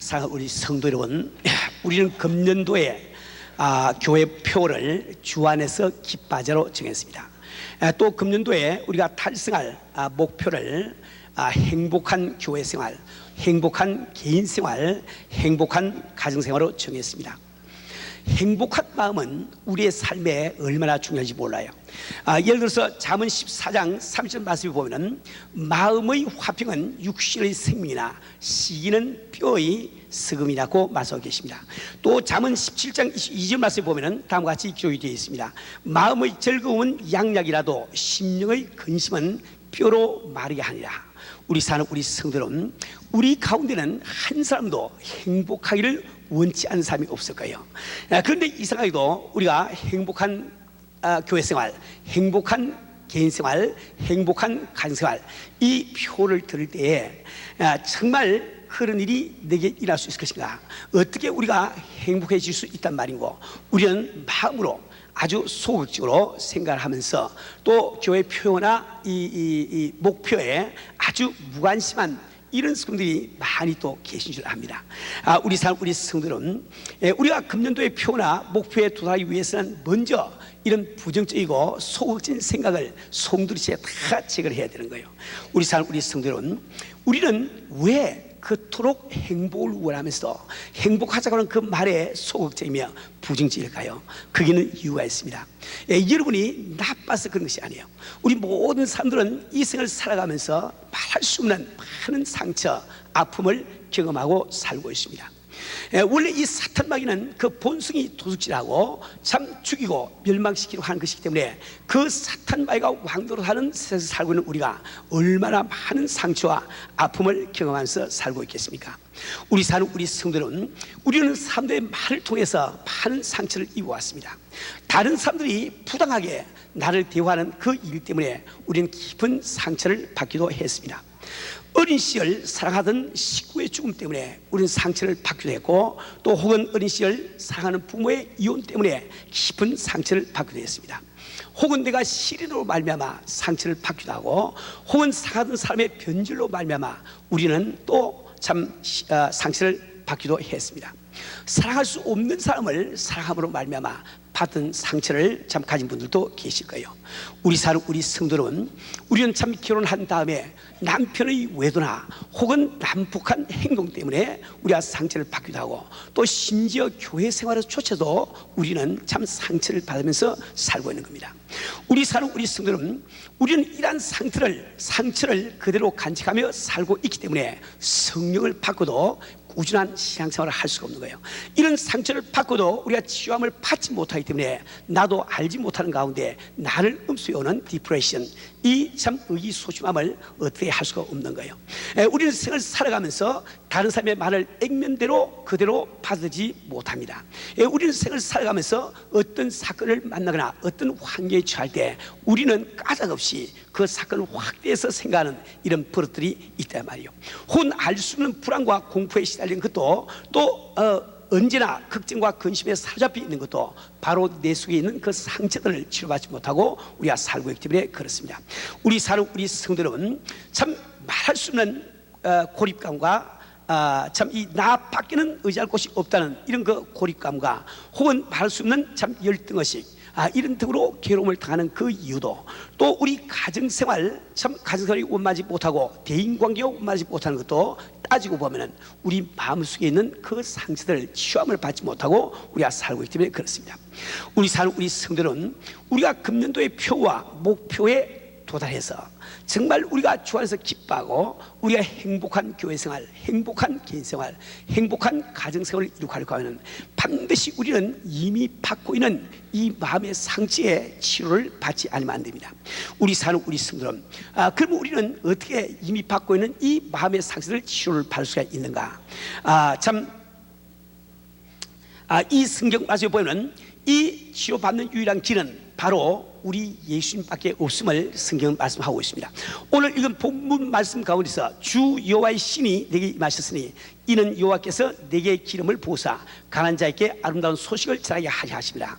사랑하는 우리 성도 여러분, 우리는 금년도에 교회 표를 주 안에서 기빠제로 정했습니다. 또 금년도에 우리가 달성할 목표를 행복한 교회 생활, 행복한 개인 생활, 행복한 가정 생활로 정했습니다. 행복한 마음은 우리의 삶에 얼마나 중요한지 몰라요. 예를 들어서 잠언 14장 30절 말씀을 보면은 마음의 화평은 육신의 생명이나 시기는 뼈의 썩음이라고 말씀하고 계십니다. 또 잠언 17장 22절 말씀을 보면은 다음과 같이 기록이 되어 있습니다. 마음의 즐거움은 양약이라도 심령의 근심은 뼈로 마르게 하니라. 우리 사는 우리 성도는 우리 가운데는 한 사람도 행복하기를 원치 않는 사람이 없을 거예요. 그런데 이상하게도 우리가 행복한 교회 생활, 행복한 개인 생활, 행복한 가정 생활, 이 표를 들을 때에 정말 그런 일이 내게 일어날 수 있을 것인가, 어떻게 우리가 행복해질 수 있단 말인고, 우리는 마음으로 아주 소극적으로 생각을 하면서 또 교회 표나 이 목표에 아주 무관심한 이런 성도들이 많이 또 계신 줄 압니다. 우리 성도들은 우리가 금년도의 표나 목표에 도달하기 위해서는 먼저 이런 부정적이고 소극적인 생각을 송두리째 다 제거를 해야 되는 거예요. 우리 성도들은 우리는 왜 그토록 행복을 원하면서 행복하자고 하는 그 말에 소극적이며 부정적일까요? 거기는 이유가 있습니다. 여러분이 나빠서 그런 것이 아니에요. 우리 모든 사람들은 이 생을 살아가면서 말할 수 없는 많은 상처, 아픔을 경험하고 살고 있습니다. 원래 이 사탄마귀는 그 본성이 도둑질하고 참 죽이고 멸망시키려고 하는 것이기 때문에 그 사탄마귀가 왕노릇하는 세상에서 살고 있는 우리가 얼마나 많은 상처와 아픔을 경험하면서 살고 있겠습니까? 우리 성도는 우리는 사람들의 말을 통해서 많은 상처를 입어왔습니다. 다른 사람들이 부당하게 나를 대우하는 그 일 때문에 우리는 깊은 상처를 받기도 했습니다. 어린 시절 사랑하던 식구의 죽음 때문에 우리는 상처를 받기도 했고, 또 혹은 어린 시절 사랑하는 부모의 이혼 때문에 깊은 상처를 받기도 했습니다. 혹은 내가 시련으로 말미암아 상처를 받기도 하고, 혹은 사랑하던 사람의 변절로 말미암아 우리는 또 참 상처를 받기도 했습니다. 사랑할 수 없는 사람을 사랑함으로 말미암아 받은 상처를 참 가진 분들도 계실 거예요. 우리 성도는 우리는 참 결혼한 다음에 남편의 외도나 혹은 난폭한 행동 때문에 우리가 상처를 받기도 하고, 또 심지어 교회 생활에서조차도 우리는 참 상처를 받으면서 살고 있는 겁니다. 우리 성도는 우리는 이러한 상처를 그대로 간직하며 살고 있기 때문에 성령을 받고도 꾸준한 신앙생활을 할 수가 없는 거예요. 이런 상처를 받고도 우리가 치유함을 받지 못하기 때문에 나도 알지 못하는 가운데 나를 음수해오는 디프레션, 이 참 의기소침함을 어떻게 할 수가 없는 거예요. 우리는 생을 살아가면서 다른 사람의 말을 액면대로 그대로 받아들이지 못합니다. 우리는 생을 살아가면서 어떤 사건을 만나거나 어떤 환경에 처할 때 우리는 까닭없이 그 사건을 확대해서 생각하는 이런 버릇들이 있단 말이에요. 혹은 알 수 없는 불안과 공포에 시달리는 것도, 또 언제나 걱정과 근심에 사로잡혀 있는 것도 바로 내 속에 있는 그 상처들을 치료받지 못하고 우리가 살고 있기 때문에 그렇습니다. 우리 성도들은 참 말할 수 없는 고립감과 참 이 나 밖에는 의지할 곳이 없다는 이런 그 고립감과, 혹은 말할 수 없는 참 열등의식, 이런 등으로 괴로움을 당하는 그 이유도, 또 우리 가정생활이 원만하지 못하고 대인관계가 원만하지 못하는 것도 따지고 보면은 우리 마음속에 있는 그 상처들을 치유함을 받지 못하고 우리가 살고 있기 때문에 그렇습니다. 우리 성도는 우리가 금년도의 표와 목표에 도달해서 정말 우리가 주 안에서 기뻐하고 우리가 행복한 교회생활, 행복한 개인생활, 행복한 가정생활을 이룩하려고 하면 반드시 우리는 이미 받고 있는 이 마음의 상처의 치료를 받지 않으면 안 됩니다. 우리 성도는 그럼 우리는 어떻게 이미 받고 있는 이 마음의 상처를 치료를 받을 수가 있는가? 이 성경 말씀에 보면 이 치료받는 유일한 길은 바로 우리 예수님밖에 없음을 성경은 말씀하고 있습니다. 오늘 읽은 본문 말씀 가운데서 주 여호와의 신이 내게 임하셨으니 이는 여호와께서 내게 기름을 부으사 가난한 자에게 아름다운 소식을 전하게 하려 하십니다.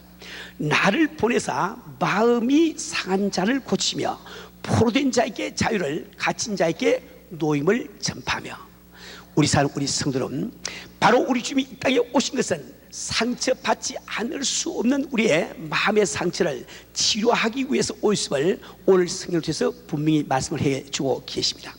나를 보내사 마음이 상한 자를 고치며 포로된 자에게 자유를, 갇힌 자에게 노임을 전파하며. 우리 사는 우리 성도 여러분, 바로 우리 주님이 이 땅에 오신 것은 상처받지 않을 수 없는 우리의 마음의 상처를 치료하기 위해서 오셨음을 오늘 성경을 통해서 분명히 말씀을 해주고 계십니다.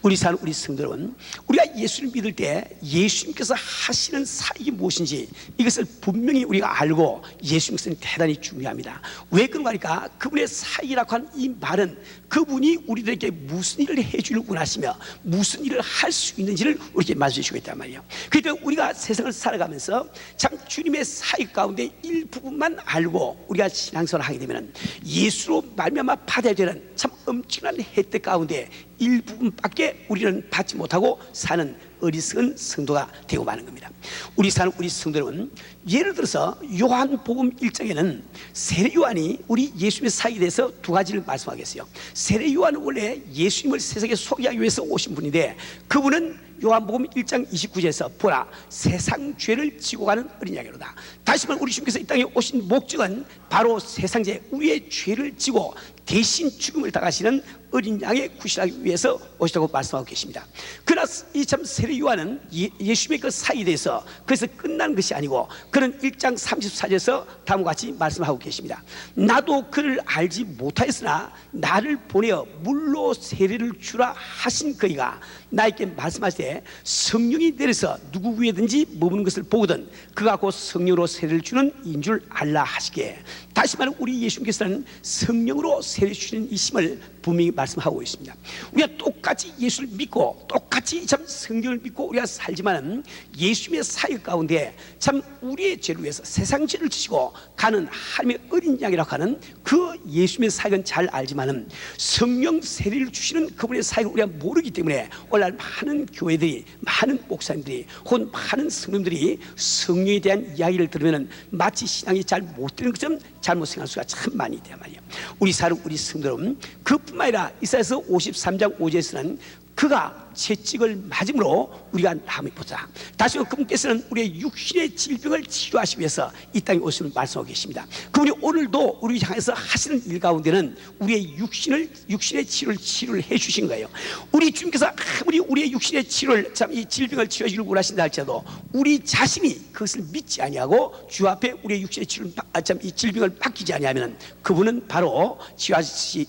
우리 사는 우리 성도 여러분, 우리가 예수를 믿을 때 예수님께서 하시는 사역이 무엇인지 이것을 분명히 우리가 알고 예수 믿는 것은 대단히 중요합니다. 왜 그런가 하니까 그분의 사역이라고 하는 이 말은 그분이 우리들에게 무슨 일을 해주길 원하시며 무슨 일을 할 수 있는지를 우리에게 말씀해주시고 있단 말이에요. 그러니까 우리가 세상을 살아가면서 참 주님의 사역 가운데 일부분만 알고 우리가 신앙생활을 하게 되면 예수로 말미암아 받아야 되는 참 엄청난 혜택 가운데 일부분밖에 우리는 받지 못하고 사는 어리석은 성도가 되고 마는 겁니다. 우리 사는 우리 성도 여러분, 예를 들어서 요한복음 1장에는 세례 요한이 우리 예수님의 사역에 대해서 두 가지를 말씀하겠어요. 세례 요한은 원래 예수님을 세상에 소개하기 위해서 오신 분인데 그분은 요한복음 1장 29절에서 보라 세상 죄를 지고 가는 어린 양이로다. 다시 말해 우리 주님께서 이 땅에 오신 목적은 바로 세상 죄 우리의 죄를 지고 대신 죽음을 당하시는 어린 양의 구실하기 위해서 오시다고 말씀하고 계십니다. 그러나 이 참 세례 요한은 예수님의 그 사역에 대해서 그래서 끝난 것이 아니고 그는 1장 34절에서 다음과 같이 말씀하고 계십니다. 나도 그를 알지 못하였으나 나를 보내어 물로 세례를 주라 하신 그이가 나에게 말씀하시되 성령이 내려서 누구 위에든지 머무는 것을 보거든 그가 곧 성령으로 세례를 주는 인 줄 알라 하시기에, 다시 말해 우리 예수님께서는 성령으로 세례 주시는 이심을 분명히 말씀하고 있습니다. 우리가 똑같이 예수를 믿고 똑같이 참 성경을 믿고 우리가 살지만은 예수님의 사역 가운데 참 우리의 죄를 위해서 세상 죄를 지시고 가는 하나님의 어린 양이라고 하는 그 예수님의 사역은 잘 알지만은 성령 세례를 주시는 그분의 사역을 우리가 모르기 때문에 오늘날 많은 교회들이 많은 목사님들이 혹은 많은 성도들이 성령에 대한 이야기를 들으면은 마치 신앙이 잘 못 되는 것처럼 잘못 생각할 수가 참 많이 있단 말이에요. 우리 사는 우리 성도 여러분, 그뿐만 아니라 이사야서 53장 5절에서는 그가 채찍을 맞음으로 우리가 나음을 보자. 다시 한번 그분께서는 우리의 육신의 질병을 치료하시기 위해서 이 땅에 오심을 말씀하고 계십니다. 그분이 오늘도 우리 향해서 하시는 일 가운데는 우리의 육신의 치료를 해주신 거예요. 우리 주님께서 아무리 우리의 육신의 치료를 참 이 질병을 치료해주길 원하신다 할지라도 우리 자신이 그것을 믿지 아니하고 주 앞에 우리의 육신의 치료를 참 이 질병을 맡기지 아니하면 그분은 바로 치유하지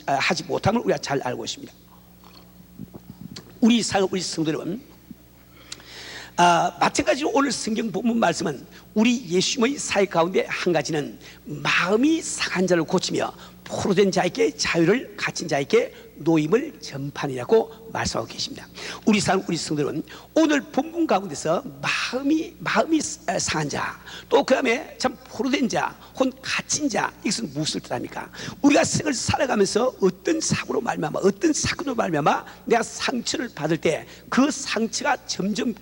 못함을 우리가 잘 알고 있습니다. 우리 성도 여러분, 마찬가지로 오늘 성경 본문 말씀은 우리 예수님의 사역 가운데 한 가지는 마음이 상한 자를 고치며 포로된 자에게 자유를 갇힌 자에게 노임을 전파하니라고 말씀하고 계십니다. 우리 성도 여러분, 오늘 본문 가운데서 마음이 상한 자, 또 그 다음에 참 포로된 자, 혹은 갇힌 자, 이것은 무엇을 뜻합니까? 우리가 생을 살아가면서 어떤 사고로 말미암아 어떤 사건으로 말미암아 내가 상처를 받을 때 그 상처가 점점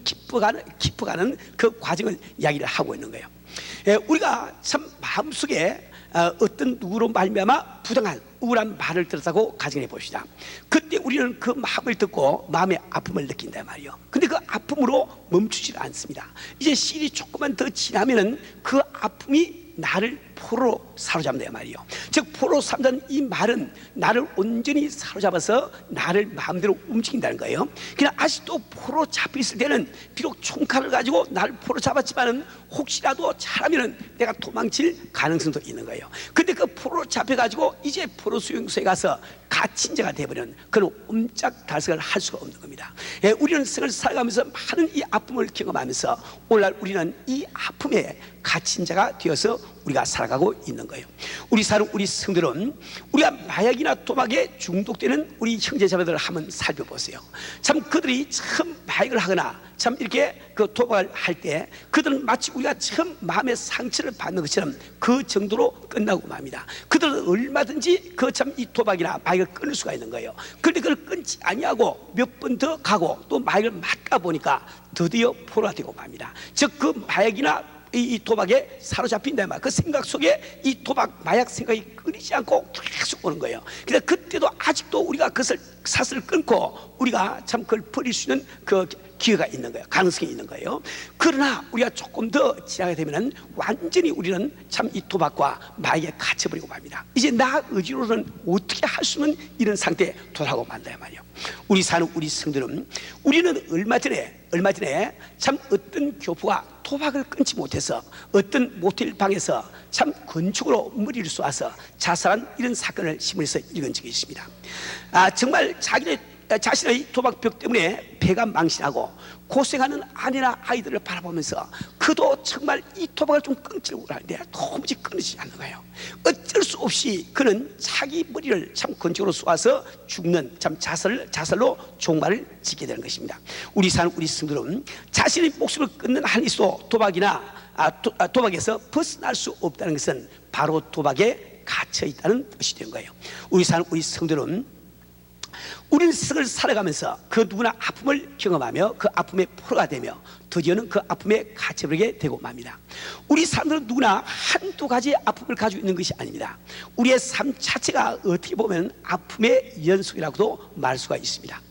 깊어가는 그 과정을 이야기를 하고 있는 거예요. 우리가 참 마음속에 어떤 누구로 말미암아 부당한 우울한 말을 들었다고 가정해 봅시다. 그때 우리는 그 마음을 듣고 마음의 아픔을 느낀단 말이에요. 근데 그 아픔으로 멈추질 않습니다. 이제 시일이 조금만 더 지나면은 그 아픔이 나를 포로로 사로잡는단 말이에요. 즉 포로로 삼는 이 말은 나를 온전히 사로잡아서 나를 마음대로 움직인다는 거예요. 그냥 아직도 포로 잡혀 있을 때는 비록 총칼을 가지고 나를 포로 잡았지만은 혹시라도 잘하면은 내가 도망칠 가능성도 있는 거예요. 근데 그 포로 잡혀가지고 이제 포로 수용소에 가서 갇힌 자가 되어버리는 그런 옴짝달싹을 할 수가 없는 겁니다. 우리는 생을 살아가면서 많은 이 아픔을 경험하면서 오늘날 우리는 이 아픔에 갇힌 자가 되어서 우리가 살아가고 있는 거예요. 우리 성들은 우리가 마약이나 도박에 중독되는 우리 형제자매들을 한번 살펴보세요. 참 그들이 처음 마약을 하거나 참 이렇게 그 도박을 할 때 그들은 마치 우리가 처음 마음의 상처를 받는 것처럼 그 정도로 끝나고 맙니다. 그들은 얼마든지 그 참 이 도박이나 마약을 끊을 수가 있는 거예요. 그런데 그걸 끊지 아니하고 몇 번 더 가고 또 마약을 맞다 보니까 드디어 포로가 되고 맙니다. 즉 그 마약이나 이 도박에 사로잡힌다 말. 그 생각 속에 이 도박 마약 생각이 끊이지 않고 계속 오는 거예요. 그래서 그때도 아직도 우리가 그것을 사슬을 끊고 우리가 참 그걸 버릴 수 있는 그 기회가 있는 거예요. 가능성이 있는 거예요. 그러나 우리가 조금 더 지나게 되면은 완전히 우리는 참 이 도박과 마약에 갇혀버리고 맙니다. 이제 나 의지로는 어떻게 할 수 없는 이런 상태에 도달하고 만다야 말이에요. 우리 사는 우리 성들은 우리는 얼마 전에 참 어떤 교포가 도박을 끊지 못해서 어떤 모텔 방에서 참 건축으로 머리를 쏘아서 자살한 이런 사건을 신문에서 읽은 적이 있습니다. 정말 자신의 도박벽 때문에 배가 망신하고 고생하는 아내나 아이들을 바라보면서 그도 정말 이 도박을 좀 끊으려고 하는데 도무지 끊이지 않는 거예요. 어쩔 수 없이 그는 자기 머리를 참 건축으로 쏘아서 죽는 참 자살로 종말을 짓게 되는 것입니다. 우리 사는 우리 성도는 자신의 목숨을 끊는 한이도 도박에서 벗어날 수 없다는 것은 바로 도박에 갇혀 있다는 뜻이 된 거예요. 우리 사는 우리 성도는 우리는 세상을 살아가면서 그 누구나 아픔을 경험하며 그 아픔의 포로가 되며 드디어는 그 아픔에 갇혀버리게 되고 맙니다. 우리 사람들은 누구나 한두 가지의 아픔을 가지고 있는 것이 아닙니다. 우리의 삶 자체가 어떻게 보면 아픔의 연속이라고도 말할 수가 있습니다.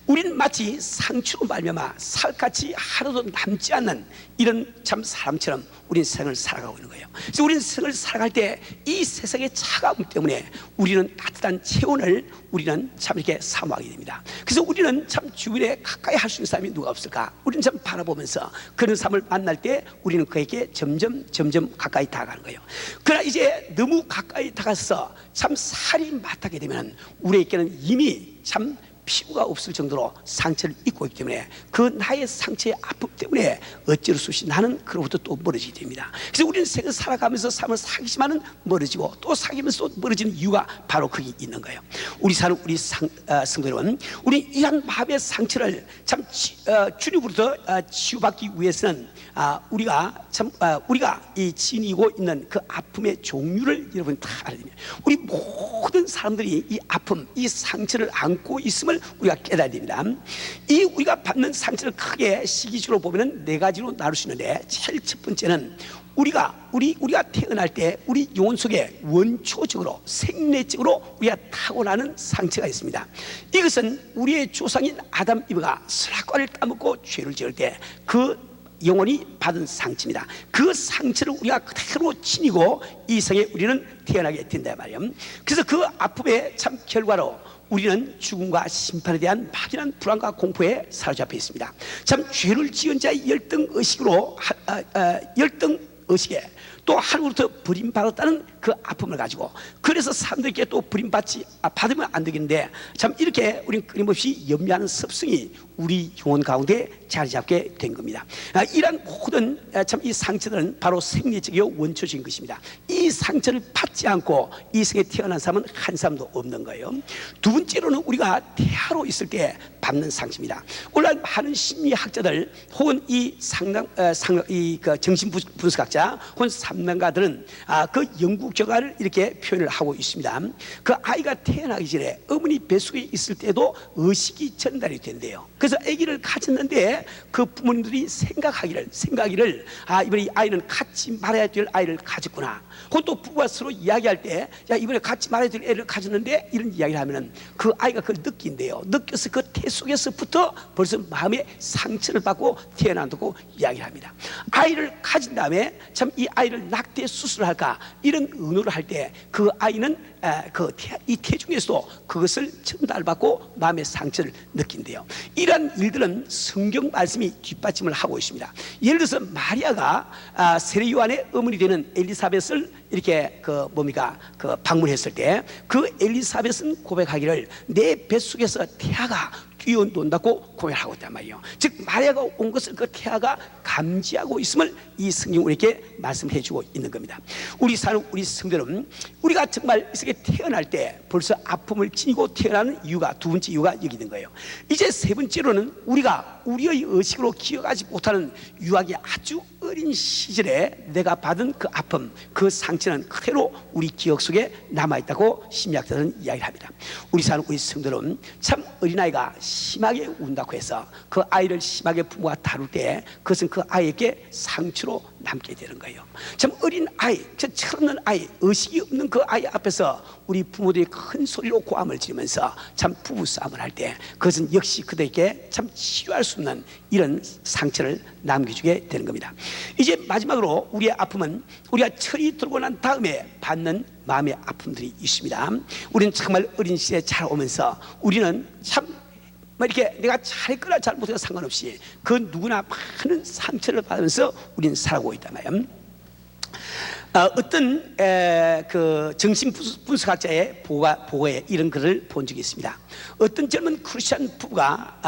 우리는 마치 상처로 말미암아 살갗이 하나도 남지 않는 이런 참 사람처럼 우리는 세상을 살아가고 있는 거예요. 그래서 우리는 세상을 살아갈 때 이 세상의 차가움 때문에 우리는 따뜻한 체온을 우리는 참 이렇게 사모하게 됩니다. 그래서 우리는 참 주변에 가까이 할 수 있는 사람이 누가 없을까? 우리는 참 바라보면서 그런 사람을 만날 때 우리는 그에게 점점 가까이 다가가는 거예요. 그러나 이제 너무 가까이 다가서 참 살이 맞닿게 되면 우리에게는 이미 참 피부가 없을 정도로 상처를 입고 있기 때문에 그 나의 상처의 아픔 때문에 어쩔 수 없이 나는 그로부터 또 멀어지게 됩니다. 그래서 우리는 세상을 살아가면서 삶을 사귀지만은 멀어지고 또 사귀면서 또 멀어지는 이유가 바로 거기 있는 거예요. 우리 사는 우리 성도 여러분, 우리 이러한 마음의 상처를 참 주님으로부터 치유받기 위해서는 우리가 이 지니고 있는 그 아픔의 종류를 여러분 다 알아야 됩니다. 우리 모든 사람들이 이 아픔, 이 상처를 안고 있음을 우리가 깨달아야 됩니다. 이 우리가 받는 상처를 크게 시기적으로 보면은 네 가지로 나눌 수 있는데, 제일 첫 번째는 우리가 태어날 때 우리 영혼 속에 원초적으로 생리적으로 우리가 타고나는 상처가 있습니다. 이것은 우리의 조상인 아담 이브가 선악과를 따먹고 죄를 지을 때 그 영혼이 받은 상처입니다. 그 상처를 우리가 그대로 지니고 이 세상에 우리는 태어나게 된다 말이에요. 그래서 그 아픔의 참 결과로 우리는 죽음과 심판에 대한 막연한 불안과 공포에 사로잡혀 있습니다. 참 죄를 지은 자의 열등의식으로 열등의식에 또 하나님으로부터 버림받았다는 그 아픔을 가지고, 그래서 사람들에게 또 받으면 안 되겠는데 참 이렇게 우리는 끊임없이 염려하는 습성이 우리 영혼 가운데 자리 잡게 된 겁니다. 이러한 모든 참 이 상처들은 바로 생리적이요 원초적인 것입니다. 이 상처를 받지 않고 이 세상에 태어난 사람은 한 사람도 없는 거예요. 두 번째로는 우리가 태아로 있을 때 받는 상처입니다. 오늘날 많은 심리학자들 혹은 이 정신 분석학자 혹은 상담가들은 그 연구 결과를 이렇게 표현을 하고 있습니다. 그 아이가 태어나기 전에 어머니 뱃속에 있을 때도 의식이 전달이 된대요. 그래서 아기를 가졌는데 그 부모님들이 생각하기를 이번에 이 아이는 갖지 말아야 될 아이를 가졌구나. 혹은 또 부부가 서로 이야기할 때 이번에 갖지 말아야 될 애를 가졌는데 이런 이야기를 하면은 그 아이가 그걸 느낀대요. 느껴서 그 태 속에서부터 벌써 마음에 상처를 받고 태어난다고 이야기를 합니다. 아이를 가진 다음에 참 이 아이를 낙태 수술할까 이런 의논을 할 때 그 아이는 이 태중에서도 그것을 전달받고 마음의 상처를 느낀대요. 이러한 일들은 성경 말씀이 뒷받침을 하고 있습니다. 예를 들어서 마리아가 세례 요한의 어머니 되는 엘리사벳을 이렇게 방문했을 때 그 엘리사벳은 고백하기를 내 뱃속에서 태아가 뛰어논다고 고백하고 있단 말이에요. 즉 마리아가 온 것을 그 태아가 감지하고 있음을 이 성경 우리에게 말씀해 주고 있는 겁니다. 우리 사는 우리 성도는 우리가 정말 이 세상에 태어날 때 벌써 아픔을 지니고 태어나는 이유가, 두 번째 이유가 여기 있는 거예요. 이제 세 번째로는 우리가 우리의 의식으로 기억하지 못하는 유학의 아주 어린 시절에 내가 받은 그 아픔, 그 상처는 그대로 우리 기억 속에 남아있다고 심리학자들은 이야기를 합니다. 우리 사는 우리 성도는 참 어린아이가 심하게 운다고 해서 그 아이를 심하게 부모가 다룰 때 그것은 그 아이에게 상처로 남게 되는 거예요. 참 어린 아이, 저 철없는 아이, 의식이 없는 그 아이 앞에서 우리 부모들이 큰 소리로 고함을 지르면서 참 부부싸움을 할 때 그것은 역시 그들에게 참 치료할 수 없는 이런 상처를 남겨주게 되는 겁니다. 이제 마지막으로 우리의 아픔은 우리가 철이 들고 난 다음에 받는 마음의 아픔들이 있습니다. 우리는 정말 어린 시대에 자라오면서 우리는 참 이렇게 내가 잘했거나 잘못해서 상관없이 그 누구나 많은 상처를 받으면서 우리는 살아오고 있단 말이에요. 어떤 그 정신분석학자의 보고에 이런 글을 본 적이 있습니다. 어떤 젊은 크리스천 부부가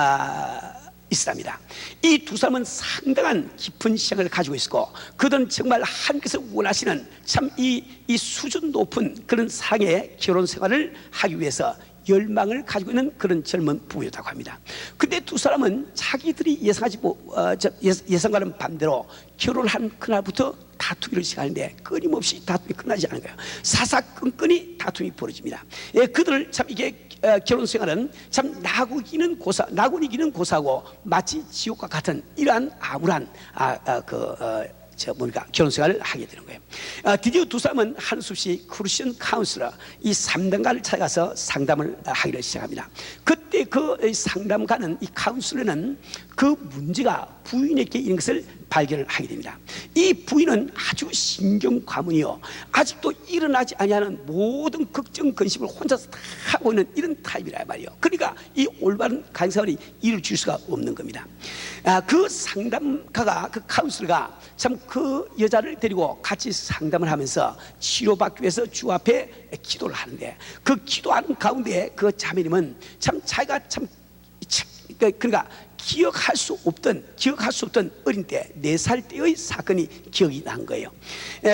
있습니다. 이 두 사람은 상당한 깊은 시각을 가지고 있고 그들은 정말 하나님께서 원하시는 참 이 수준 높은 그런 사랑의 결혼 생활을 하기 위해서 열망을 가지고 있는 그런 젊은 부부였다고 합니다. 근데 두 사람은 자기들이 예상과는 반대로 결혼한 그날부터 다투기를 시작하는데 끊임없이 다툼이 끝나지 않은 거예요. 사사건건이 다툼이 벌어집니다. 그들 참 이게 결혼 생활은 참 낙원 이기는 고사고 마치 지옥과 같은 이러한 암울한 결혼 생활을 하게 되는 거예요. 드디어 두 사람은 한수없이 크리스천 카운슬러 이 상담가를 찾아가서 상담을 하기를 시작합니다. 그때 그 상담가는 이 카운슬러는 그 문제가 부인에게 있는 것을 발견을 하게 됩니다. 이 부인은 아주 신경과문이요, 아직도 일어나지 아니하는 모든 걱정 근심을 혼자서 다 하고 있는 이런 타입이란 말이에요. 그러니까 이 올바른 간생활이 이루어질 수가 없는 겁니다. 그 상담가가, 그 카운슬러가 참 그 여자를 데리고 같이 상담을 하면서 치료받기 위해서 주 앞에 기도를 하는데, 그 기도하는 가운데 그 자매님은 참 자기가 참 그러니까 기억할 수 없던 어린 때 4살 때의 사건이 기억이 난 거예요.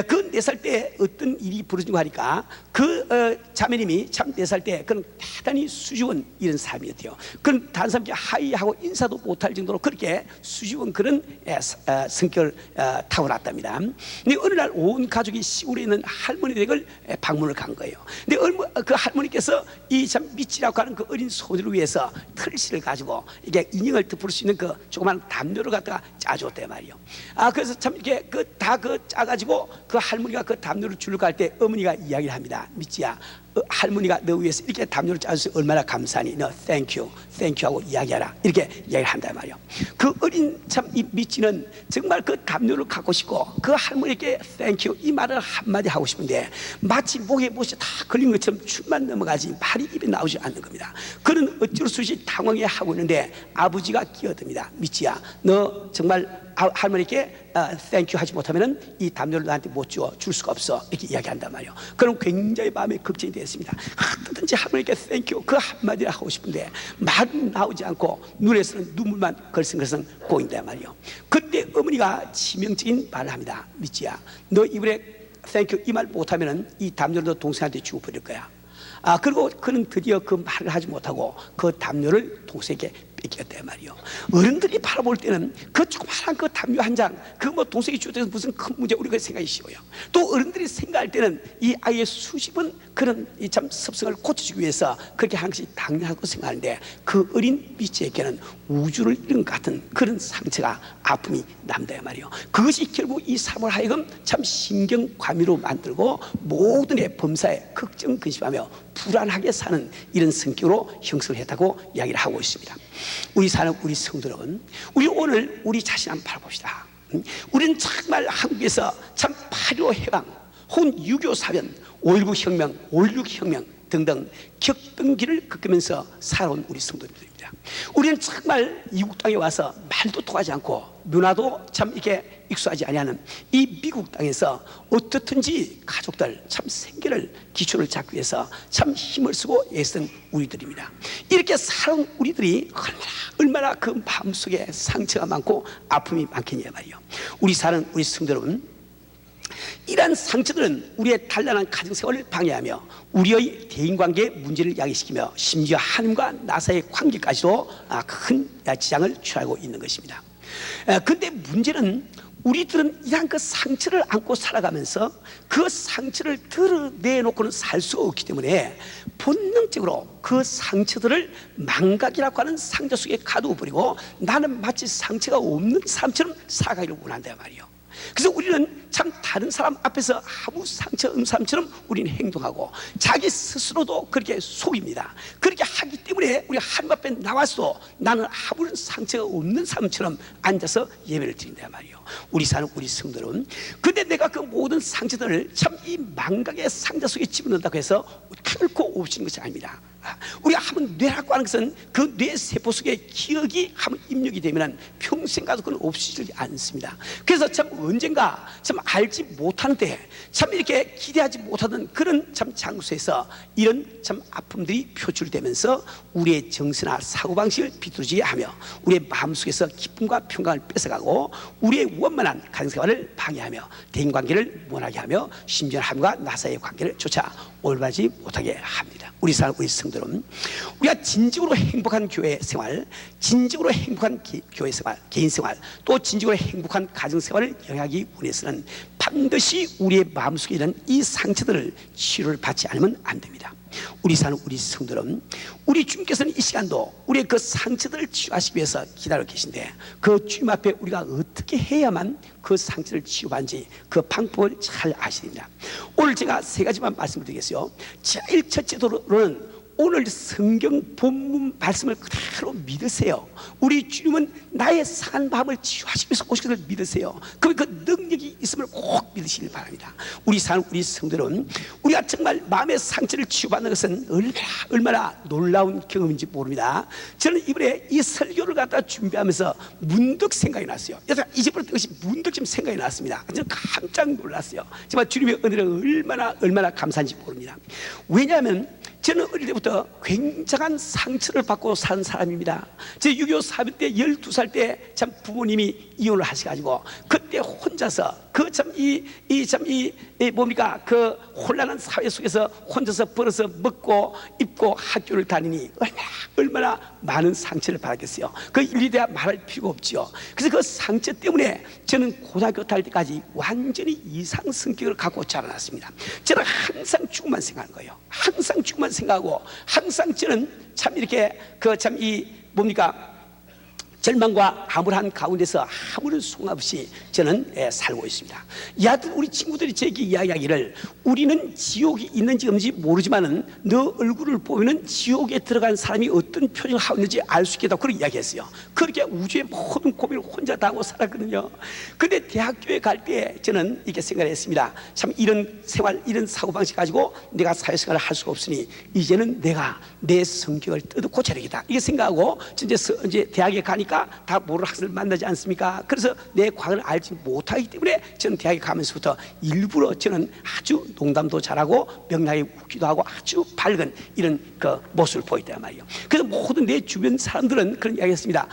그 4살 때 어떤 일이 벌어지고 하니까 그 자매님이 참 4살 때 그는 대단히 수줍은 이런 사람이었대요. 그는 다른 사람들이 하이하고 인사도 못할 정도로 그렇게 수줍은 그런 성격을 타고났답니다. 근데 어느 날 온 가족이 시골에 있는 할머니 댁을 방문을 간 거예요. 근데 그 할머니께서 이 참 미치라고 하는 그 어린 소녀를 위해서 틀씨를 가지고 이게 인형을 덮을 수 있는 그 조그만 담요를 갖다가 짜줬대 말이요. 그래서 참 이렇게 다 짜가지고 그 할머니가 그 담요를 주려고 할 때 어머니가 이야기를 합니다. 미치야, 할머니가 너 위해서 이렇게 담요를 짜줘서 얼마나 감사하니, 너 땡큐 하고 이야기하라, 이렇게 이야기를 한단 말이요. 그 어린 참 이 미치는 정말 그 담요를 갖고 싶고 그 할머니께 땡큐 이 말을 한마디 하고 싶은데 마치 목에 못이 다 걸린 것처럼 춤만 넘어가지 말이 입에 나오지 않는 겁니다. 그는 어쩔 수 없이 당황해 하고 있는데 아버지가 끼어듭니다. 미치야, 너 정말 할머니께 땡큐 하지 못하면 이 담요를 나한테 못 줄 수가 없어, 이렇게 이야기한단 말이에요. 그럼 굉장히 마음에 걱정이 됐습니다. 어떻든지 할머니께 땡큐 그 한마디를 하고 싶은데 말은 나오지 않고 눈에서는 눈물만 걸성걸성 고인단 말이에요. 그때 어머니가 치명적인 말을 합니다. 미치야, 너 이번에 땡큐 이 말 못하면 이 담요를 너 동생한테 주고 버릴 거야. 그리고 그는 드디어 그 말을 하지 못하고 그 담요를 동생에게 뺏겼단 말이요. 어른들이 바라볼 때는 그 조그마한 그 담요 한 장, 그 뭐 동생이 주어서 무슨 큰 문제 우리가 생각이 쉬워요. 또 어른들이 생각할 때는 이 아이의 수집은 그런 이 참 습성을 고쳐주기 위해서 그렇게 한 것이 당연하고 생각하는데 그 어린 미치에게는 우주를 잃은 것 같은 그런 상처가 아픔이 남다 말이요. 그것이 결국 이 사람을 하여금 참 신경과미로 만들고 모든 범사에 걱정 근심하며 불안하게 사는 이런 성격으로 형성을 했다고 이야기를 하고 있습니다. 우리 사는 우리 성도 여러분, 우리 오늘 우리 자신 한번 바라봅시다. 우리는 정말 한국에서 참 8.15 해방 혹은 6.25 사변, 5.19 혁명, 5.16 혁명 등등 격변기를 겪으면서 살아온 우리 성도님들입니다. 우리는 정말 이국 땅에 와서 말도 통하지 않고 문화도 참 이렇게 익숙하지 아니하는 이 미국 땅에서 어떻든지 가족들 참 생계를 기초를 잡기 위해서 참 힘을 쓰고 애쓴 우리들입니다. 이렇게 살아온 우리들이 얼마나 그 마음속에 상처가 많고 아픔이 많겠냐 말이에요. 우리 사는 우리 성도 여러분, 이러한 상처들은 우리의 단란한 가정생활을 방해하며 우리의 대인관계에 문제를 야기시키며 심지어 하나님과 나 사이의 관계까지도 큰 지장을 취하고 있는 것입니다. 근데 문제는 우리들은 이러한 그 상처를 안고 살아가면서 그 상처를 드러내놓고는 살 수 없기 때문에 본능적으로 그 상처들을 망각이라고 하는 상자 속에 가두어버리고 나는 마치 상처가 없는 사람처럼 살아가기를 원한단 말이에요. 그래서 우리는 참 다른 사람 앞에서 아무 상처 없는 사람처럼 우리는 행동하고 자기 스스로도 그렇게 속입니다. 그렇게 하기 때문에 우리가 하나님 앞에 나와서 나는 아무런 상처가 없는 사람처럼 앉아서 예배를 드린단 말이에요. 우리 사는 우리 성도는. 근데 내가 그 모든 상처들을 참 이 망각의 상자 속에 집어넣는다고 해서 결코 없어지는 것이 아닙니다. 우리가 한번 뇌라고 하는 것은 그 뇌세포 속에 기억이 한번 입력이 되면 평생 가도 그건 없어지지 않습니다. 그래서 참 언젠가 참 알지 못하는데 참 이렇게 기대하지 못하던 그런 참 장소에서 이런 참 아픔들이 표출되면서 우리의 정서나 사고방식을 비뚤어지게 하며 우리의 마음속에서 기쁨과 평강을 뺏어가고 우리의 원만한 가정생활을 방해하며 대인관계를 원하게 하며 심지어 하나님과 나 사이의 관계를 조차 올바르지 못하게 합니다. 우리 사람 우리 성도는 우리가 진정으로 행복한 교회 생활, 진정으로 행복한 교회 생활, 개인 생활, 또 진정으로 행복한 가정 생활을 영위하기 위해서는 반드시 우리의 마음속에 있는 이 상처들을 치료를 받지 않으면 안 됩니다. 우리 사는 우리 성도는 우리 주님께서는 이 시간도 우리의 그 상처들을 치유하시기 위해서 기다리고 계신데 그 주님 앞에 우리가 어떻게 해야만 그 상처를 치유받는지 그 방법을 잘 아셔야 됩니다. 오늘 제가 세 가지만 말씀을 드리겠어요. 제일 첫째로는 오늘 성경 본문 말씀을 그대로 믿으세요. 우리 주님은 나의 상한 마음을 치유하시기 위해서 오신 것을 믿으세요. 그 능력이 있음을 꼭 믿으시길 바랍니다. 우리 사는 우리 성도는 우리가 정말 마음의 상처를 치유받는 것은 얼마나 놀라운 경험인지 모릅니다. 저는 이번에 이 설교를 갖다 준비하면서 문득 생각이 났어요. 여기서 잊어버렸던 것이 문득 좀 생각이 났습니다. 저는 깜짝 놀랐어요. 정말 주님의 은혜를 얼마나 감사한지 모릅니다. 왜냐하면 저는 어릴 때부터 굉장한 상처를 받고 산 사람입니다. 제 6.25 사변 때 12살 때 참 부모님이 이혼을 하셔가지고 그때 혼자서 그 참 뭡니까 그 혼란한 사회 속에서 혼자서 벌어서 먹고 입고 학교를 다니니 얼마나 많은 상처를 받았겠어요. 그 일일이 말할 필요가 없지요. 그래서 그 상처 때문에 저는 고등학교 다닐 때까지 완전히 이상 성격을 갖고 자라났습니다. 저는 항상 죽음만 생각하는 거예요. 항상 죽음만 생각하고 항상 저는 참 이렇게 그 참 뭡니까 절망과 암울한 가운데서 아무런 소용 없이 저는 살고 있습니다. 야들 우리 친구들이 제게 이야기하기를 우리는 지옥이 있는지 없는지 모르지만은 너 얼굴을 보면은 지옥에 들어간 사람이 어떤 표정을 하고 있는지 알 수 있겠다고 그렇게 이야기했어요. 그렇게 우주의 모든 고민을 혼자 다 하고 살았거든요. 근데 대학교에 갈 때 저는 이렇게 생각을 했습니다. 참 이런 생활, 이런 사고방식 가지고 내가 사회생활을 할 수가 없으니 이제는 내가 내 성격을 뜯고 자르겠다 이렇게 생각하고 이제 대학에 가니까 다 모르는 학생을 만나지 않습니까? 그래서 내 과거를 알지 못하기 때문에 저는 대학에 가면서부터 일부러 저는 아주 농담도 잘하고 명랑하게 웃기도 하고 아주 밝은 이런 그 모습을 보였단 말이에요. 그래서 모든 내 주변 사람들은 그런 이야기했습니다.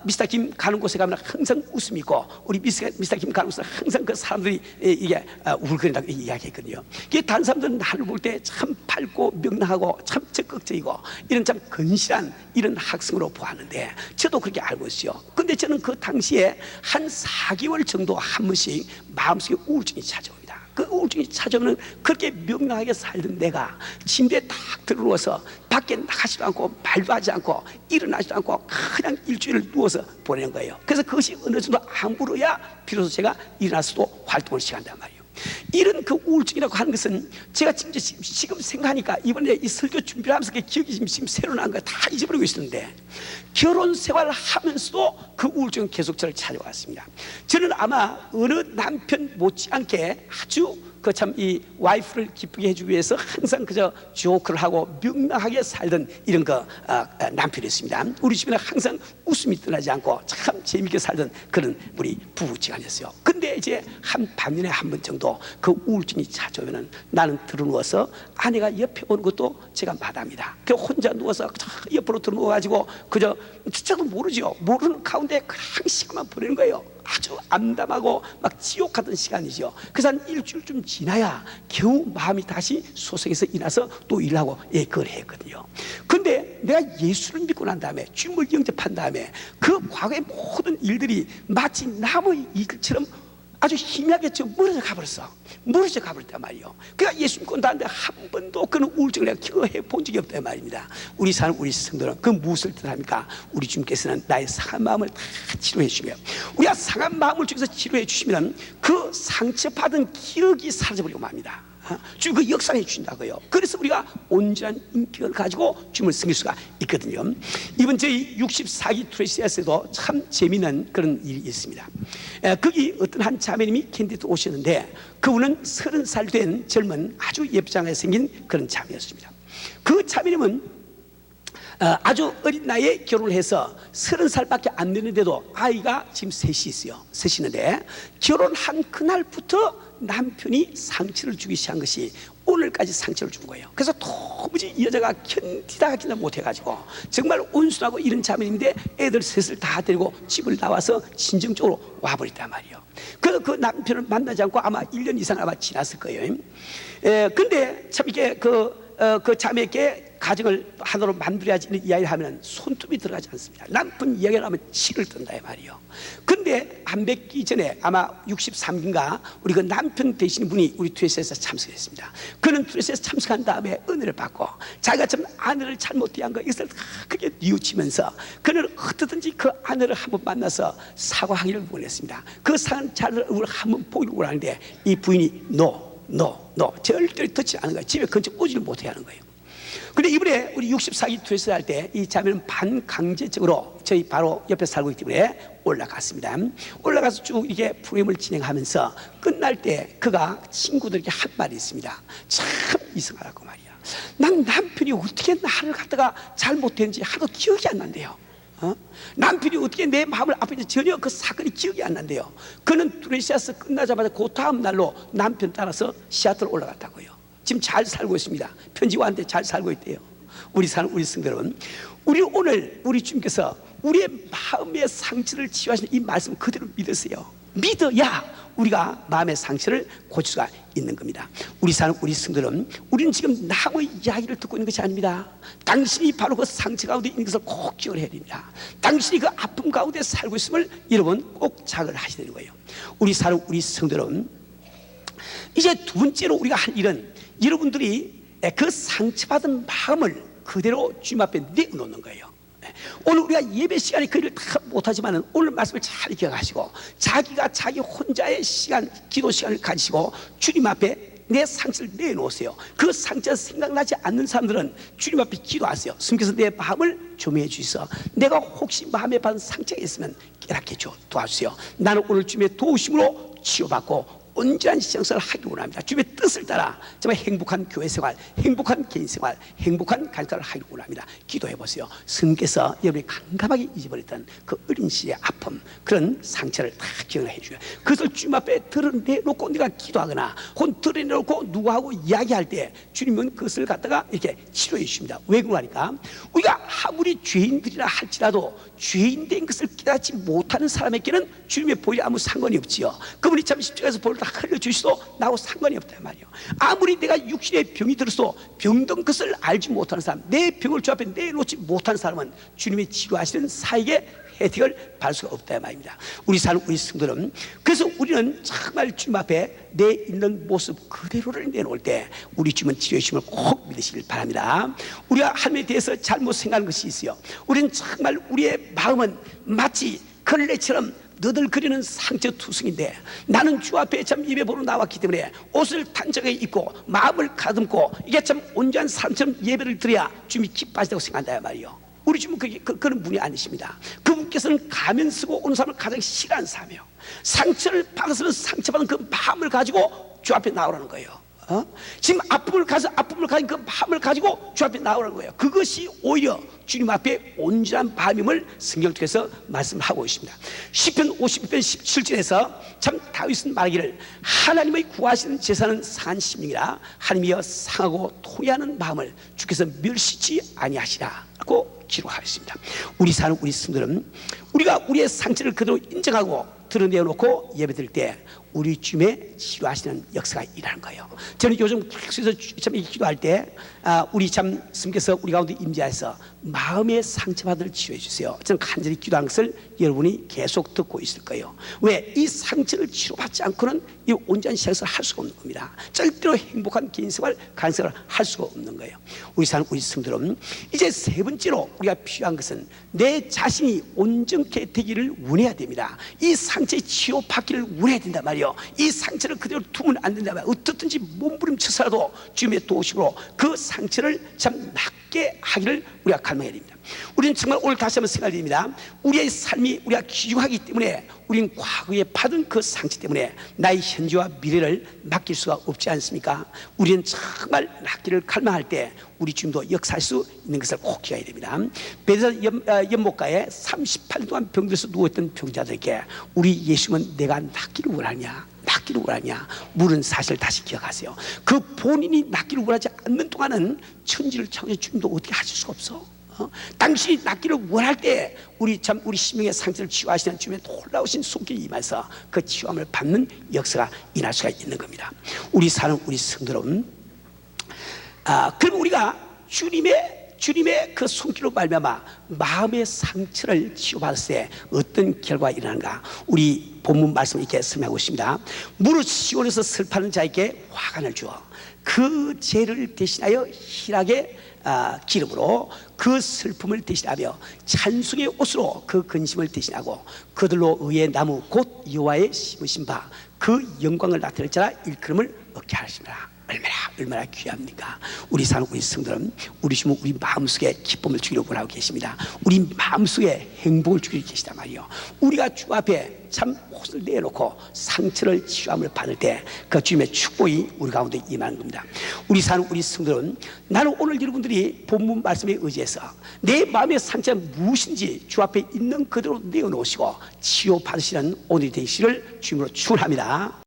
미스터 김 가는 곳에 가면 항상 웃음이 있고 우리 미스터 김 가는 곳에 항상 그 사람들이 이게 울거린다고 이야기했거든요. 다른 사람들은 나를 볼 때 참 밝고 명랑하고 참 적극적이고 이런 참 건실한 이런 학생으로 보았는데 저도 그렇게 알고 있어요. 근데 저는 그 당시에 한 4개월 정도 한 번씩 마음속에 우울증이 찾아옵니다. 그 우울증이 찾아오면 그렇게 명랑하게 살던 내가 침대에 딱 들어누워서 밖에 나가지도 않고 말도 하지 않고 일어나지도 않고 그냥 일주일을 누워서 보내는 거예요. 그래서 그것이 어느 정도 아물어야 비로소 제가 일어나서도 활동을 시작한단 말이에요. 이런 그 우울증이라고 하는 것은 제가 지금 생각하니까 이번에 이 설교 준비를 하면서 기억이 지금 새로 난 거 다 잊어버리고 있었는데 결혼 생활을 하면서도 그 우울증은 계속 저를 찾아왔습니다. 저는 아마 어느 남편 못지않게 아주 그 참 이 와이프를 기쁘게 해주기 위해서 항상 그저 조크를 하고 명랑하게 살던 이런 남편이었습니다. 우리 집에는 항상 웃음이 떠나지 않고 참 재밌게 살던 그런 우리 부부지간이었어요. 근데 이제 한 반년에 한 번 정도 그 우울증이 찾아오면은 나는 들어누워서 아내가 옆에 오는 것도 제가 마다합니다. 그 혼자 누워서 옆으로 들어누워가지고 그저 진짜도 모르죠. 모르는 가운데 그냥 시간만 보내는 거예요. 아주 암담하고 막 지옥 같은 시간이죠. 그래서 한 일주일쯤 지나야 겨우 마음이 다시 소생해서 일어나서 또 일하고 그걸 했거든요. 근데 내가 예수를 믿고 난 다음에 주님을 영접한 다음에 그 과거의 모든 일들이 마치 나무의 이글처럼 아주 희미하게 멀어져 가버렸단 말이에요. 그러니까 예수 믿고 난 다음에 한 번도 그런 우울증을 내가 경험해 본 적이 없단 말입니다. 우리 사는 우리 성도는 그 무엇을 뜻합니까? 우리 주님께서는 나의 상한 마음을 다 치료해 주시고요, 우리가 상한 마음을 주께서 치료해 주시면 그 상처받은 기억이 사라져버리고 맙니다. 주님 그 역사해 주신다고요. 그래서 우리가 온전한 인격을 가지고 주님을 섬길 수가 있거든요. 이번 저희 64기 트레시에서도 참 재미있는 그런 일이 있습니다. 거기 어떤 한 자매님이 캔디데이트 오셨는데 그분은 30살 된 젊은 아주 예쁘장하게 생긴 그런 자매였습니다. 그 자매님은 아주 어린 나이에 결혼을 해서 30살밖에 안 되는데도 아이가 지금 셋이 있어요. 셋이 있는데 결혼한 그날부터 남편이 상처를 주기 시작한 것이 오늘까지 상처를 준 거예요. 그래서 도무지 이 여자가 견디다 못해가지고 정말 온순하고 이런 자매인데 애들 셋을 다 데리고 집을 나와서 진정적으로 와버렸단 말이에요. 그 남편을 만나지 않고 아마 1년 이상 아마 지났을 거예요. 근데 참 이게 그 자매에게 가정을 하나로 만들어야지 이런 이야기를 하면 손톱이 들어가지 않습니다. 남편 이야기를 하면 치를 뜬다 이 말이에요. 근데 안 뵙기 전에 아마 63기인가 우리 그 남편 되시는 분이 우리 트레시에서 참석했습니다. 그는 트레시에서 참석한 다음에 은혜를 받고 자기가 참 아내를 잘못 대한 거 이것을 크게 뉘우치면서 그는 어떻든지 그 아내를 한번 만나서 사과하기를 원했습니다. 그 사는 자를 한번 보기를 원하는데 이 부인이 너 절대로 듣지 않은 거예요. 집에 근처 오지를 못해 하는 거예요. 근데 이번에 우리 64기 투에서 할 때 이 자매는 반강제적으로 저희 바로 옆에 살고 있기 때문에 올라갔습니다. 올라가서 쭉 이게 프로그램을 진행하면서 끝날 때 그가 친구들에게 한 말이 있습니다. 참 이상하다고 말이야. 난 남편이 어떻게 나를 갖다가 잘못했는지 하나도 기억이 안 난대요. 남편이 어떻게 내 마음을 아프는지 전혀 그 사건이 기억이 안 난대요. 그는 트레시아스 끝나자마자 그 다음 날로 남편 따라서 시애틀 올라갔다고요. 지금 잘 살고 있습니다. 편지와한테 잘 살고 있대요. 우리 사는 우리 성도 여러분, 우리 오늘 우리 주님께서 우리의 마음의 상처를 치유하시는 이 말씀 그대로 믿으세요. 믿어야 우리가 마음의 상처를 고칠 수가 있는 겁니다. 우리 사는 우리 성도는 우리는 지금 남의 이야기를 듣고 있는 것이 아닙니다. 당신이 바로 그 상처 가운데 있는 것을 꼭 기억을 해야 됩니다. 당신이 그 아픔 가운데 살고 있음을 여러분 꼭 자각을 하셔야 되는 거예요. 우리 사는 우리 성도는 이제 두 번째로 우리가 할 일은 여러분들이 그 상처받은 마음을 그대로 주님 앞에 내어놓는 거예요. 오늘 우리가 예배 시간에 그 일을 다 못하지만 오늘 말씀을 잘 기억하시고 자기가 자기 혼자의 시간, 기도 시간을 가지시고 주님 앞에 내 상처를 내놓으세요. 그 상처가 생각나지 않는 사람들은 주님 앞에 기도하세요. 주님께서 내 마음을 조명해 주셔서 내가 혹시 마음에 받은 상처가 있으면 깨닫게 도와주세요. 나는 오늘 주님의 도우심으로 치유받고 온전한 신앙생활을 하기 원합니다. 주님의 뜻을 따라 정말 행복한 교회 생활, 행복한 개인 생활, 행복한 가정생활을 하기 원합니다. 기도해 보세요. 성께서 여러분이 감감하게 잊어버렸던 그 어린 시절의 아픔, 그런 상처를 다 기억을 해줘요. 그것을 주님 앞에 드러내놓고 내가 기도하거나 혹은 드러내놓고 누구하고 이야기할 때 주님은 그것을 갖다가 이렇게 치료해 주십니다. 왜 그러니까 우리가 아무리 죄인들이라 할지라도 죄인된 것을 깨닫지 못하는 사람에게는 주님의 보혈이 아무 상관이 없지요. 그분이 참 십자가에서 보혈을 다 흘려주시도 나하고 상관이 없단 말이에요. 아무리 내가 육신의 병이 들어서 병든 것을 알지 못하는 사람, 내 병을 주 앞에 내놓지 못하는 사람은 주님의 치료하시는 사에게 혜택을 받을 수가 없다 말입니다. 우리 사는 우리 성도는 그래서 우리는 정말 주님 앞에 내 있는 모습 그대로를 내놓을 때 우리 주님은 치료해 주심을 꼭 믿으시길 바랍니다. 우리가 하나님에 대해서 잘못 생각하는 것이 있어요. 우리는 정말 우리의 마음은 마치 걸레처럼 너덜거리는 상처투성인데 나는 주 앞에 참 예배 보러 나왔기 때문에 옷을 단정하게 입고 마음을 가듬고 이게 참 온전한 사람처럼 예배를 드려야 주님이 기뻐하시다고 생각한다 말이에요. 우리 주님은 그런 분이 아니십니다. 그분께서는 가면 쓰고 오는 사람을 가장 싫어하는 사람이에요. 상처를 받았으면 상처받은 그 마음을 가지고 주 앞에 나오라는 거예요. 지금 아픔을 가진 그 마음을 가지고 주 앞에 나오라는 거예요. 그것이 오히려 주님 앞에 온전한 마음임을 성경 통해서 말씀을 하고 있습니다. 시편 50편 17절에서 참 다윗은 말하기를 하나님의 구하시는 제사는 상한 심령이라 하나님이여 상하고 토해하는 마음을 주께서 멸시치 아니하시라고 기록하였습니다. 우리 사는 우리 성도는 우리가 우리의 상처를 그대로 인정하고 드러내놓고 예배드릴 때 우리 주님의 치료하시는 역사가 일어나는 거예요. 저는 요즘 계속해서 참 기도할 때 우리 참 스님께서 우리 가운데 임재해서 마음의 상처받을 치료해 주세요. 저는 간절히 기도하는 것을 여러분이 계속 듣고 있을 거예요. 왜? 이 상처를 치료받지 않고는 이 온전한 신앙생활을 할 수가 없는 겁니다. 절대로 행복한 개인생활, 간생활을 할 수가 없는 거예요. 우리 성도들은 이제 세 번째로 우리가 필요한 것은 내 자신이 온전케 되기를 원해야 됩니다. 이 상처의 치료받기를 원해야 된단 말이에요. 이 상처를 그대로 두면 안 된단 말이에요. 어떻든지 몸부림쳐서라도 주님의 도우심으로 그 상처를 참 낫게 하기를 우리가 갈망해야 됩니다. 우리는 정말 오늘 다시 한번 생각해야 됩니다. 우리의 삶이 우리가 귀중하기 때문에 우리는 과거에 받은 그 상처 때문에 나의 현재와 미래를 맡길 수가 없지 않습니까? 우리는 정말 낫기를 갈망할 때 우리 주님도 역사할 수 있는 것을 꼭 기억해야 됩니다. 베드스다 연못가에 38년 동안 병들어서 누워있던 병자들에게 우리 예수님은 내가 낫기를 원하냐, 낫기를 원하냐 물은 사실을 다시 기억하세요. 그 본인이 낫기를 원하지 않는 동안은 천지를 창조해 주님도 어떻게 하실 수가 없어. 당신이 낫기를 원할 때 우리 심령의 상처를 치유하시는 주님의 놀라우신 손길이 임해서 그 치유함을 받는 역사가 일어날 수가 있는 겁니다. 우리 사는 우리 성도는 그럼 우리가 주님의 그 손길로 말미암아 마음의 상처를 치유받았을 때 어떤 결과가 일어나는가? 우리 본문 말씀을 이렇게 설명하고 있습니다. 무릇 시온에서 슬퍼하는 자에게 화관을 주어 그 죄를 대신하여 희락의 기름으로 그 슬픔을 대신하며 찬송의 옷으로 그 근심을 대신하고 그들로 의의 나무 곧 여호와의 심으신 바 그 영광을 나타낼 자라 일컬음을 얻게 하시니라. 얼마나 귀합니까? 우리 사는 우리 성도는 우리 주님은 우리 마음속에 기쁨을 주기를 원하고 계십니다. 우리 마음속에 행복을 주기를 계시단 말이에요. 우리가 주 앞에 참 옷을 내놓고 상처를 치유함을 받을 때 그 주님의 축복이 우리 가운데 임하는 겁니다. 우리 사는 우리 성도는 나는 오늘 여러분들이 본문 말씀에 의지해서 내 마음의 상처가 무엇인지 주 앞에 있는 그대로 내어놓으시고 치유받으시는 오늘이 되시기를 주님으로 축원합니다.